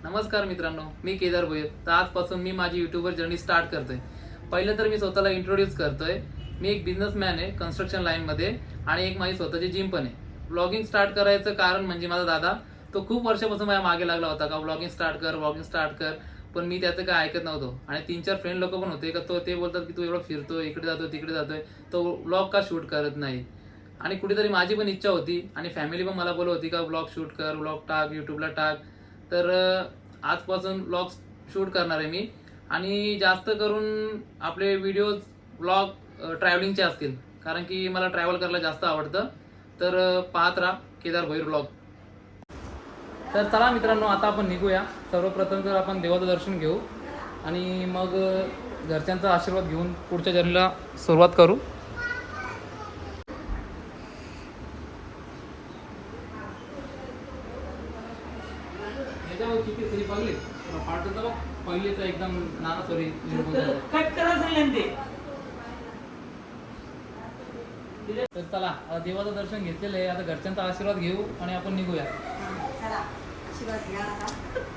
नमस्कार मित्रांनो, मी केदार भोयर. तर आजपासून मी माझी यूट्यूबर जर्नी स्टार्ट करतोय. पहिलं तर मी स्वतःला इंट्रोड्यूस करतोय. मी एक बिझनेसमॅन आहे कन्स्ट्रक्शन लाईनमध्ये आणि एक माझी स्वतःची जिम पण आहे. व्लॉगिंग स्टार्ट करायचं कारण म्हणजे माझा दादा तो खूप वर्षापासून माझ्या मागे लागला होता का व्लॉगिंग स्टार्ट कर. पण मी त्याचं काय ऐकत नव्हतो आणि 3-4 फ्रेंड लोक पण होते का ते बोलतात की तू एवढं फिरतोय, इकडे जातोय तिकडे जातोय, तो व्लॉग का शूट करत नाही. आणि कुठेतरी माझी पण इच्छा होती आणि फॅमिली पण मला बोलत होती का व्लॉग शूट कर, व्लॉग टाक, यूट्यूबला टाक. तर आजपासून व्लॉग शूट करणार आहे मी आणि जास्त करून आपले व्हिडिओज व्लॉग ट्रॅव्हलिंगचे असतील कारण की मला ट्रॅव्हल करायला जास्त आवडतं. तर पाहत राहा केदार भोईर व्लॉग. तर चला मित्रांनो, आता आपण निघूया. सर्वप्रथम तर आपण देवाचं दर्शन घेऊ आणि मग घरच्यांचा आशीर्वाद घेऊन पुढच्या जर्नीला सुरुवात करू. किती तरी बघले पाठवतो बघ, पहिलेच एकदम नाना सॉरी कट करा ते. तर चला देवाचं दर्शन घेतलेलं आहे, आता घरच्यांचा आशीर्वाद घेऊ आणि आपण निघूया. चला आशीर्वाद घ्या आता.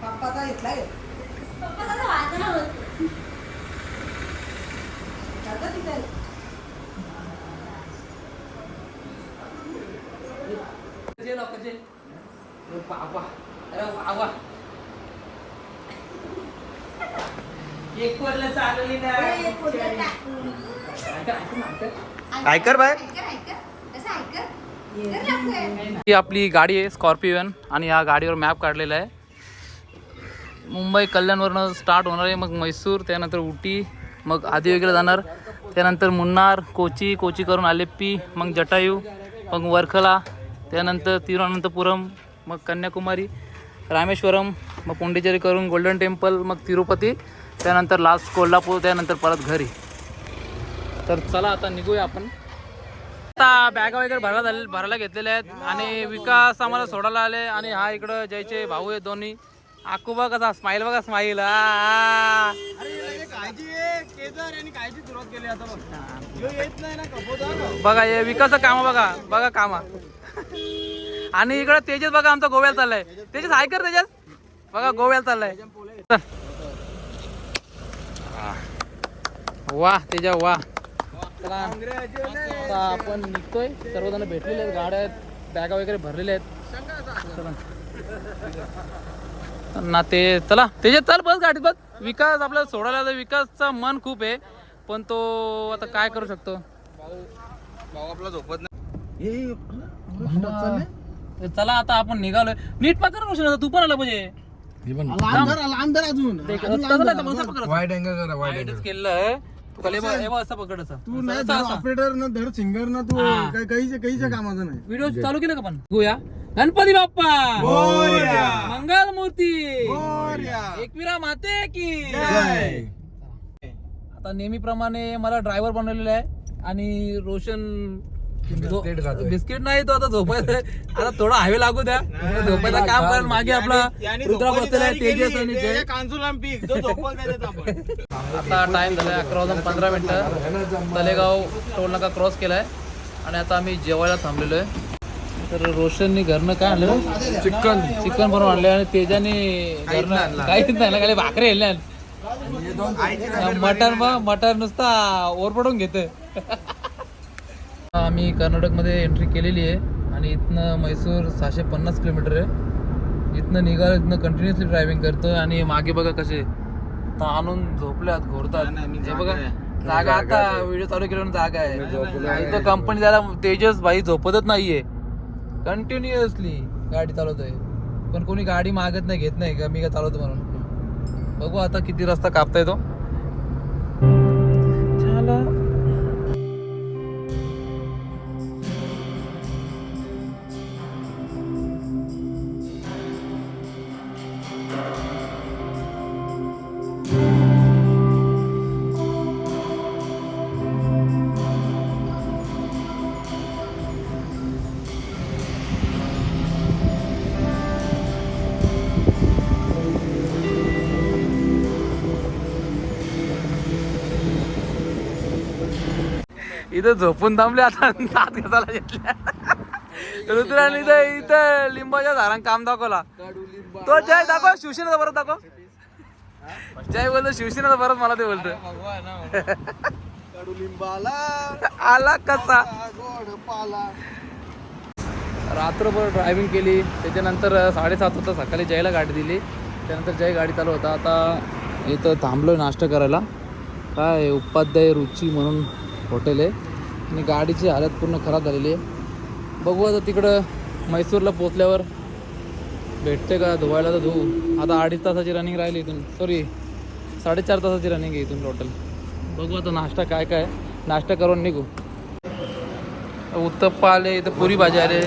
पप्पाचा घेतलाय. बाबा एक पडलं चालवली नाही. ऐकर बाय. ही आपली गाडी आहे स्कॉर्पिओन आणि या गाडीवर मॅप काढलेला आहे. मुंबई कल्याणवरनं स्टार्ट होणार आहे, मग म्हैसूर, त्यानंतर उटी, मग आदियोगीला जाणार, त्यानंतर मुन्नार, कोची करून आलेप्पी, मग जटायू, मग वर्खला, त्यानंतर तिरुअनंतपुरम, मग कन्याकुमारी, रामेश्वरम, मग पोंडिचेरी करून गोल्डन टेम्पल, मग तिरुपती, त्यानंतर लास्ट कोल्हापूर, त्यानंतर परत घरी. तर चला आता निघूया आपण. आता बॅगा वगैरे भरायला घेतलेले आहेत आणि विकास आम्हाला सोडायला आले आणि हा इकडं जयचे भाऊ आहेत दोन्ही. आकुबा कसा स्माईल बघा, स्माईल. बघा हे विकासचं काम बघा कामा. आणि इकडं तेजस बघा आमचा गोव्याला चाललाय. तेजस हाय कर तेजस, बघा गोव्याला चाललाय. वा तेजा वा. आता आपण निघतोय, सर्वजण भेटलेले आहेत, गाड्या आहेत, बॅगा वगैरे भरलेल्या आहेत ना. ते चला त्याच्यात चल बस गाडीत बस. विकास आपल्याला सोडायला, विकासचा मन खूप आहे पण तो आता काय करू शकतो. भाऊ आपला झोपत नाही. चला आता आपण निघालोय. नीट पकड करू तू पण आला पाहिजे. वाईड अँगल करा, वाईड अँगल केलं असं पकड असं. तू नाही ऑपरेटर ना धड सिंगर ना तू काहीच्या कामाचं नाही. व्हिडिओ चालू केलं का पण गोया. गणपती बाप्पा मंगल मूर्ती एकविरा माते की. आता नेहमीप्रमाणे मला ड्रायव्हर बनवलेला आहे आणि रोशन बिस्किट नाही, तो आता झोपायचा. आता थोडा हायवे लागू द्या, झोपायचं काम कारण मागे आपला रुद्रा बसलेला आहे, तेजस आणि जय. आता टाइम झालाय 11:15. तलेगाव टोल नाका क्रॉस केलाय आणि आता आम्ही जेवायला थांबलेलो आहे. तर रोशननी घरनं काय आणलं, चिकन बनवून आणले आणि तेजाने घरनं काहीच नाही ना, खाली भाकरी आणल्या. मटन नुसता ओरपडून घेते. आम्ही कर्नाटकमध्ये एंट्री केलेली आहे आणि इथनं म्हैसूर 650 किलोमीटर आहे. इथनं निघालो, इथनं कंटिन्युअसली ड्रायव्हिंग करतोय आणि मागे बघा कसे ताणून झोपल्यात, घोरतात. हे बघा जागा, आता व्हिडिओ चालू केल्यावर जागा आहे. इथं कंपनी त्याला तेजस भाई झोपतच नाहीये, कंटिन्युअसली गाडी चालवतोय. पण कोणी गाडी मागत नाही, घेत नाही का मी का चालवतो म्हणून. बघू आता किती रस्ता कापता येतो. इथं झोपून थांबले, आता दात घासायला घेतल्या. रुद्राने इथं लिंबाच्या झाडांना काम दाखवला. तो जय दाखव, शिवसेनेचा परत दाखव. जय बोलतो शिवसेनेचा परत, मला ते बोलतो कडुलिंबाला आला कसा. गोडपाला. रात्रभर ड्रायव्हिंग केली. त्याच्यानंतर 7:30 होता सकाळी जयला गाडी दिली. त्यानंतर जय गाडी चालू होता. आता इथं थांबलो नाश्ता करायला. काय उपाध्याय रुची म्हणून हॉटेल आहे आणि गाडीची हालत पूर्ण खराब झालेली आहे. बघू आता तिकडं म्हैसूरला पोचल्यावर भेटते का धुवायला तर धुवू. आता 2.5 तासाची रनिंग राहिली इथून, सॉरी 4.5 तासाची रनिंग आहे इथून टोटल. बघू आता नाश्ता काय काय, नाश्ता करून निघू. उत्तप्पा आले, इथं पुरी भाजी आले.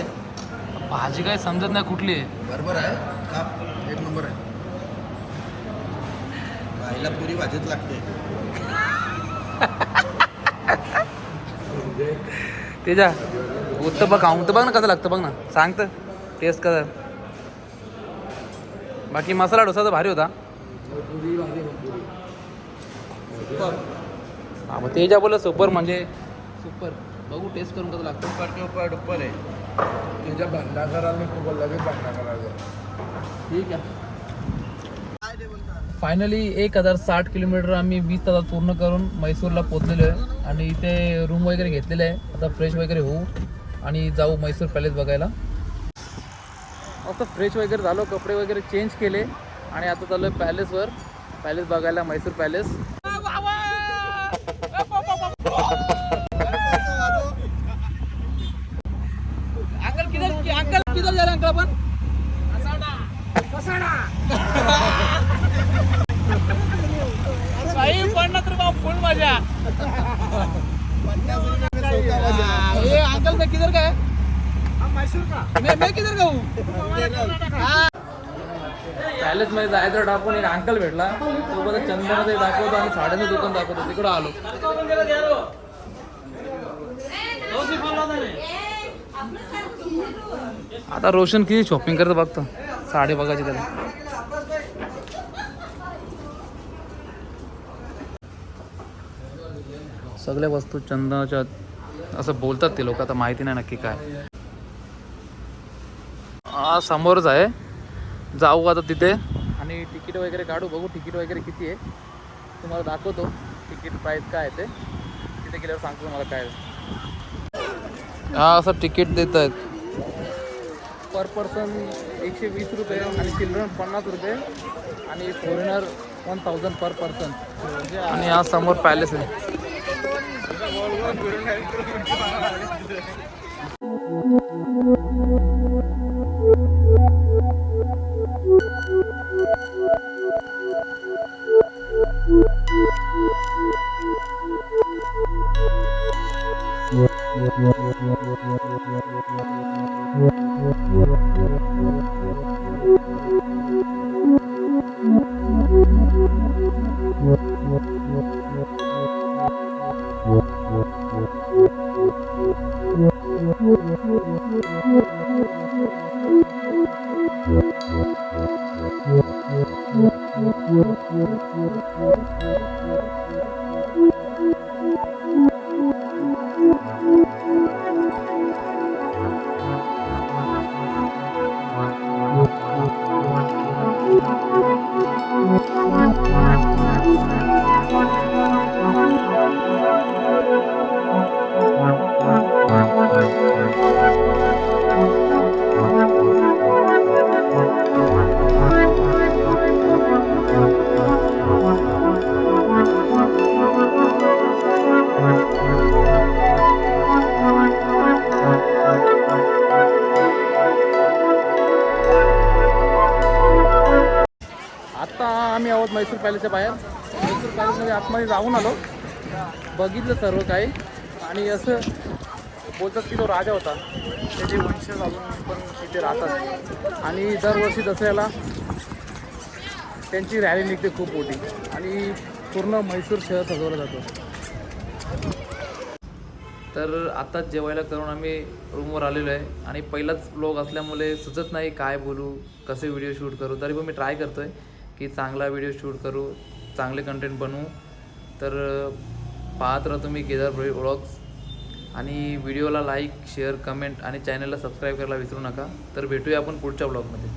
भाजी काय समजत नाही कुठली आहे. बरोबर आहे का, एक नंबर आहे. बाईला पुरी भाजीच लागते. तेजा उत्तप्पा खाऊन तर बघ ना कसं लागतं, बघ ना सांग तर टेस्ट कसं. बाकी मसाला डोसा तर भारी होता. हा मग तेजा बोललं सुपर म्हणजे सुपर. बघू टेस्ट करून कसं लागतं. सुपर डुपर आहे. तुझ्या भंडाकरांनी खूप लगेच भंडाकरायचं. ठीक आहे. फायनली 1060 किलोमीटर आम्ही 20 तासात पूर्ण करून म्हैसूरला पोचलेलो आहे. आणि इथे रूम वगैरे घेतलेले आहे. आता फ्रेश वगैरे होऊ आणि जाऊ म्हैसूर पॅलेस बघायला. आता फ्रेश वगैरे झालो, कपडे वगैरे चेंज केले आणि आता चालू आहे पॅलेसवर, पॅलेस बघायला, म्हैसूर पॅलेस. अंकल किधर जा रहे अंकल अपन? भाई 50 रुपये फुल मजा. ये अंकल मैं किधर का है? मैसूर का. मैं किधर का हूँ? पॅलेस मध्ये जायचं टाकून एक अंकल भेटला. तो बोलतो चंदनाचं दाखवतो आणि साड्यांचं दुकान दाखवतो. तिकडं आलो. आता रोशन किती शॉपिंग करतं बघतो. साडी बघायची त्याला. सगळ्या वस्तू चंदनाच्या असं बोलतात ते लोक. आता माहिती नाही नक्की काय. हा समोरच आहे, जाऊ आता तिथे आणि तिकीट वगैरे काढू. बघू तिकीट वगैरे किती आहे तुम्हाला दाखवतो. तिकीट प्राईस काय आहे ते तिथे गेल्यावर सांगतो तुम्हाला काय. हा असं तिकीट देत आहेत. पर पर्सन 120 रुपये आणि चिल्ड्रन 50 रुपये आणि फॉरेनर 1000 पर पर्सन. आणि हा समोर पॅलेस आहे. आम्ही आहोत म्हैसूर पॅलेसच्या बाहेर. म्हैसूर पॅलेसमध्ये आतमध्ये जाऊन आलो, बघितलं सर्व काही. आणि असं बोलतात की तो राजा होता, त्याचे वंशज अजून पण तिथे राहतात. आणि दरवर्षी दसऱ्याला त्यांची रॅली निघते खूप मोठी आणि पूर्ण म्हैसूर शहर सजवलं जातं. तर आत्ताच जेवायला करून आम्ही रूमवर आलेलो आहे आणि पहिलाच व्लॉग असल्यामुळे सुचत नाही काय बोलू, कसे व्हिडिओ शूट करू. तरी पण मी ट्राय करतो आहे की चांगला व्हिडिओ शूट करू, चांगले कंटेंट बनवू. तर पाहत राहा तुम्ही केदार व्लॉग्स. आणि व्हिडिओला लाईक शेअर कमेंट आणि चॅनलला सबस्क्राईब करायला विसरू नका. तर भेटूया आपण पुढच्या ब्लॉगमध्ये.